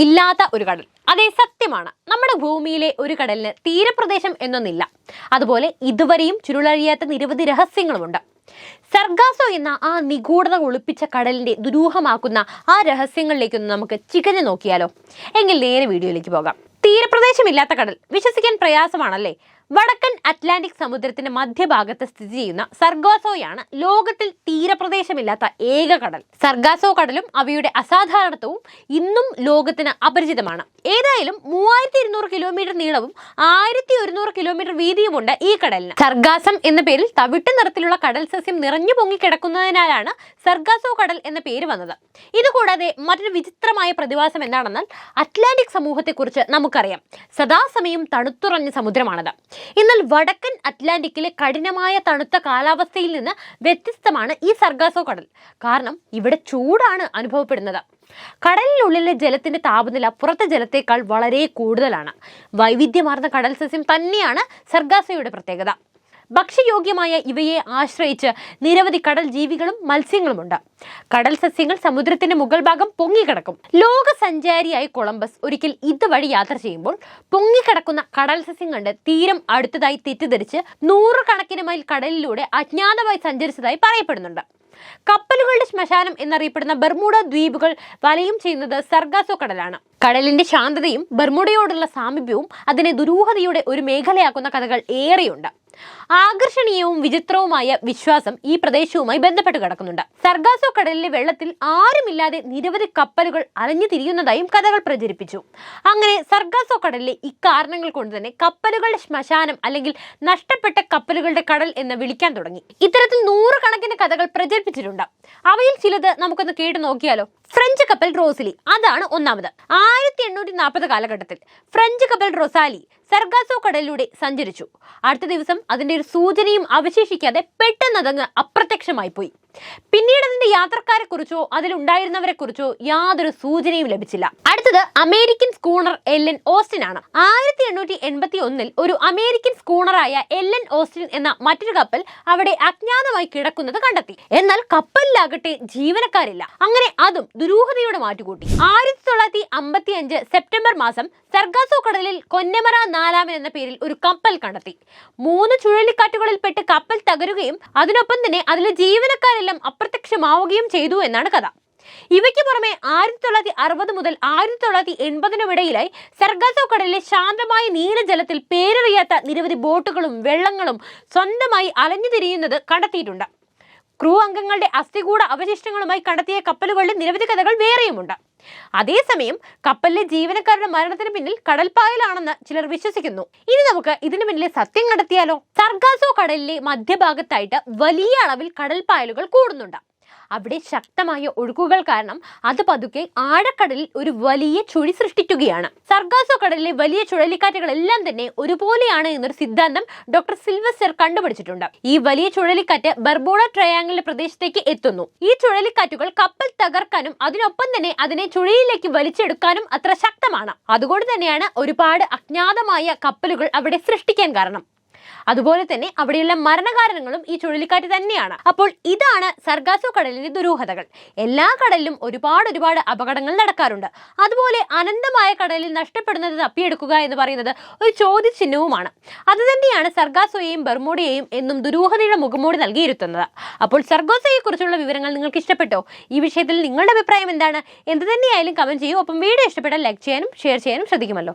ഇല്ലാത്ത ഒരു കടൽ. അതേ, സത്യമാണ്. നമ്മുടെ ഭൂമിയിലെ ഒരു കടലിന് തീരപ്രദേശം എന്നൊന്നില്ല. അതുപോലെ ഇതുവരെയും ചുരുളഴിയാത്ത നിരവധി രഹസ്യങ്ങളുമുണ്ട്. സർഗാസോ എന്ന ആ നിഗൂഢത ഒളിപ്പിച്ച കടലിന്റെ ദുരൂഹമാക്കുന്ന ആ രഹസ്യങ്ങളിലേക്കൊന്ന് നമുക്ക് ചികഞ്ഞു നോക്കിയാലോ? എങ്കിൽ നേരെ വീഡിയോയിലേക്ക് പോകാം. തീരപ്രദേശമില്ലാത്ത കടൽ വിശ്വസിക്കാൻ പ്രയാസമാണല്ലേ? വടക്കൻ അറ്റ്ലാന്റിക് സമുദ്രത്തിന്റെ മധ്യഭാഗത്ത് സ്ഥിതി ചെയ്യുന്ന സർഗാസോയാണ് ലോകത്തിൽ തീരപ്രദേശമില്ലാത്ത ഏക കടൽ. സർഗാസോ കടലും അവയുടെ അസാധാരണത്വവും ഇന്നും ലോകത്തിന് അപരിചിതമാണ്. ഏതായാലും 3200 കിലോമീറ്റർ നീളവും 1100 കിലോമീറ്റർ വീതിയുമുണ്ട് ഈ കടലിന്. സർഗാസം എന്ന പേരിൽ തവിട്ട് നിറത്തിലുള്ള കടൽ സസ്യം നിറഞ്ഞു പൊങ്ങി കിടക്കുന്നതിനാലാണ് സർഗാസോ കടൽ എന്ന പേര് വന്നത്. ഇതുകൂടാതെ മറ്റൊരു വിചിത്രമായ പ്രതിഭാസം എന്താണെന്നാൽ അറ്റ്ലാന്റിക് സമൂഹത്തെക്കുറിച്ച് നമുക്കറിയാം. സദാസമയം തണുത്തുറഞ്ഞ സമുദ്രമാണത്. എന്നാൽ വടക്കൻ അറ്റ്ലാന്റിക്കിലെ കഠിനമായ തണുത്ത കാലാവസ്ഥയിൽ നിന്ന് വ്യത്യസ്തമാണ് ഈ സർഗാസോ കടൽ. കാരണം ഇവിടെ ചൂടാണ് അനുഭവപ്പെടുന്നത്. കടലിനുള്ളിലെ ജലത്തിന്റെ താപനില പുറത്തെ ജലത്തേക്കാൾ വളരെ കൂടുതലാണ്. വൈവിധ്യമാർന്ന കടൽ സസ്യം തന്നെയാണ് സർഗാസോയുടെ പ്രത്യേകത. ഭക്ഷ്യയോഗ്യമായ ഇവയെ ആശ്രയിച്ച് നിരവധി കടൽ ജീവികളും മത്സ്യങ്ങളുമുണ്ട്. കടൽ സസ്യങ്ങൾ സമുദ്രത്തിന്റെ മുകൾ ഭാഗം പൊങ്ങിക്കിടക്കും. ലോക സഞ്ചാരിയായ കൊളംബസ് ഒരിക്കൽ ഇതുവഴി യാത്ര ചെയ്യുമ്പോൾ പൊങ്ങിക്കിടക്കുന്ന കടൽ സസ്യം കണ്ട് തീരം അടുത്തതായി തെറ്റിദ്ധരിച്ച് 100 കണക്കിന് മൈൽ കടലിലൂടെ അജ്ഞാതമായി സഞ്ചരിച്ചതായി പറയപ്പെടുന്നുണ്ട്. കപ്പലുകളുടെ ശ്മശാനം എന്നറിയപ്പെടുന്ന ബർമുഡ ദ്വീപുകൾ വലയം ചെയ്യുന്നത് സർഗാസോ കടലാണ്. കടലിന്റെ ശാന്തതയും ബർമുഡയോടുള്ള സാമീപ്യവും അതിനെ ദുരൂഹതയുടെ ഒരു മേഖലയാക്കുന്ന കഥകൾ ഏറെയുണ്ട്. ആകർഷണീയവും വിചിത്രവുമായ വിശ്വാസം ഈ പ്രദേശവുമായി ബന്ധപ്പെട്ട് കിടക്കുന്നുണ്ട്. സർഗാസോ കടലിലെ വെള്ളത്തിൽ ആരുമില്ലാതെ നിരവധി കപ്പലുകൾ അലഞ്ഞു തിരിയുന്നതായും കഥകൾ പ്രചരിപ്പിച്ചു. അങ്ങനെ സർഗാസോ കടലിലെ ഇക്കാരണങ്ങൾ കൊണ്ട് തന്നെ കപ്പലുകളുടെ ശ്മശാനം അല്ലെങ്കിൽ നഷ്ടപ്പെട്ട കപ്പലുകളുടെ കടൽ എന്ന് വിളിക്കാൻ തുടങ്ങി. ഇത്തരത്തിൽ 100 കണക്കിന് കഥകൾ പ്രചരിപ്പിച്ചിട്ടുണ്ട്. അവയിൽ ചിലത് നമുക്കൊന്ന് കേട്ടു നോക്കിയാലോ? ഫ്രഞ്ച് കപ്പൽ റോസിലി, അതാണ് ഒന്നാമത്. 1840 കാലഘട്ടത്തിൽ ഫ്രഞ്ച് കപ്പൽ റൊസാലി സർഗാസോ കടലിലൂടെ സഞ്ചരിച്ചു. അടുത്ത ദിവസം അതിന്റെ ഒരു സൂചനയും അവശേഷിക്കാതെ പെട്ടെന്ന് അതങ്ങ് അപ്രത്യക്ഷമായി പോയി. പിന്നീട് അതിന്റെ യാത്രക്കാരെ കുറിച്ചോ അതിലുണ്ടായിരുന്നവരെ കുറിച്ചോ യാതൊരു സൂചനയും ലഭിച്ചില്ല. അടുത്തത് അമേരിക്കൻ സ്കൂണർ എല്ലൻ ഓസ്റ്റിൻ ആണ്. 1881 ഒരു അമേരിക്കൻ സ്കൂണറായ എല്ലൻ ഓസ്റ്റിൻ എന്ന മറ്റൊരു കപ്പൽ അവിടെ അജ്ഞാതമായി കിടക്കുന്നത് കണ്ടെത്തി. എന്നാൽ കപ്പലിലാകട്ടെ ജീവനക്കാരില്ല. അങ്ങനെ അതും ദുരൂഹതയുടെ മാറ്റുകൂട്ടി. 1955 സെപ്റ്റംബർ മാസം സർഗാസോ കടലിൽ കൊന്നമറ 4 എന്ന പേരിൽ ഒരു കപ്പൽ കണ്ടെത്തി. 3 ചുഴലിക്കാറ്റുകളിൽ പെട്ട് കപ്പൽ തകരുകയും അതിനൊപ്പം തന്നെ അതിലെ ജീവനക്കാരെല്ലാം അപ്രത്യക്ഷമാവുകയും ചെയ്തു എന്നാണ് കഥ. ഇവയ്ക്ക് പുറമെ 1960 മുതൽ 1980 ഇടയിലായി സർഗാസോ കടലിലെ ശാന്തമായ നീലജലത്തിൽ പേരറിയാത്ത നിരവധി ബോട്ടുകളും വെള്ളങ്ങളും സ്വന്തമായി അലഞ്ഞു തിരിയുന്നത് കണ്ടെത്തിയിട്ടുണ്ട്. ക്രൂ അംഗങ്ങളുടെ അസ്ഥികൂട അവശിഷ്ടങ്ങളുമായി കണ്ടെത്തിയ കപ്പലുകളുടെ നിരവധി കഥകൾ വേറെയുമുണ്ട്. അതേസമയം കപ്പലിലെ ജീവനക്കാരുടെ മരണത്തിന് പിന്നിൽ കടൽപ്പായലാണെന്ന് ചിലർ വിശ്വസിക്കുന്നു. ഇനി നമുക്ക് ഇതിന് പിന്നിലെ സത്യം കണ്ടെത്തിയാലോ? സർഗാസോ കടലിലെ മധ്യഭാഗത്തായിട്ട് വലിയ അളവിൽ കടൽപ്പായലുകൾ കൂടുന്നുണ്ട്. അവിടെ ശക്തമായ ഒഴുക്കുകൾ കാരണം അത് പതുക്കെ ആഴക്കടലിൽ ഒരു വലിയ ചുഴി സൃഷ്ടിക്കുകയാണ്. സർഗാസോ കടലിലെ വലിയ ചുഴലിക്കാറ്റുകളെല്ലാം തന്നെ ഒരുപോലെയാണ് എന്നൊരു സിദ്ധാന്തം ഡോക്ടർ സിൽവസ്റ്റർ കണ്ടുപിടിച്ചിട്ടുണ്ട്. ഈ വലിയ ചുഴലിക്കാറ്റ് ബർമുഡ ട്രയാങ്കിളിന്റെ പ്രദേശത്തേക്ക് എത്തുന്നു. ഈ ചുഴലിക്കാറ്റുകൾ കപ്പൽ തകർക്കാനും അതിനൊപ്പം തന്നെ അതിനെ ചുഴിയിലേക്ക് വലിച്ചെടുക്കാനും അത്ര ശക്തമാണ്. അതുകൊണ്ട് തന്നെയാണ് ഒരുപാട് അജ്ഞാതമായ കപ്പലുകൾ അവിടെ സൃഷ്ടിക്കാൻ കാരണം. അതുപോലെ തന്നെ അവിടെയുള്ള മരണകാരണങ്ങളും ഈ ചുഴലിക്കാറ്റ് തന്നെയാണ്. അപ്പോൾ ഇതാണ് സർഗാസോ കടലിന്റെ ദുരൂഹതകൾ. എല്ലാ കടലിലും ഒരുപാട് അപകടങ്ങൾ നടക്കാറുണ്ട്. അതുപോലെ അനന്തമായ കടലിൽ നഷ്ടപ്പെടുന്നത് തപ്പിയെടുക്കുക എന്ന് പറയുന്നത് ഒരു ചോദ്യചിഹ്നവുമാണ്. അതുതന്നെയാണ് സർഗാസോയെയും ബർമുഡയെയും എന്നും ദുരൂഹതയുടെ മുഖംമൂടി നൽകിയിരുത്തുന്നത്. അപ്പോൾ സർഗാസോയെ കുറിച്ചുള്ള വിവരങ്ങൾ നിങ്ങൾക്ക് ഇഷ്ടപ്പെട്ടോ? ഈ വിഷയത്തിൽ നിങ്ങളുടെ അഭിപ്രായം എന്താണ്? എന്ത് തന്നെയായാലും കമന്റ് ചെയ്യൂ. ഒപ്പം വീഡിയോ ഇഷ്ടപ്പെട്ടാൽ ലൈക്ക് ചെയ്യാനും ഷെയർ ചെയ്യാനും ശ്രദ്ധിക്കുമല്ലോ.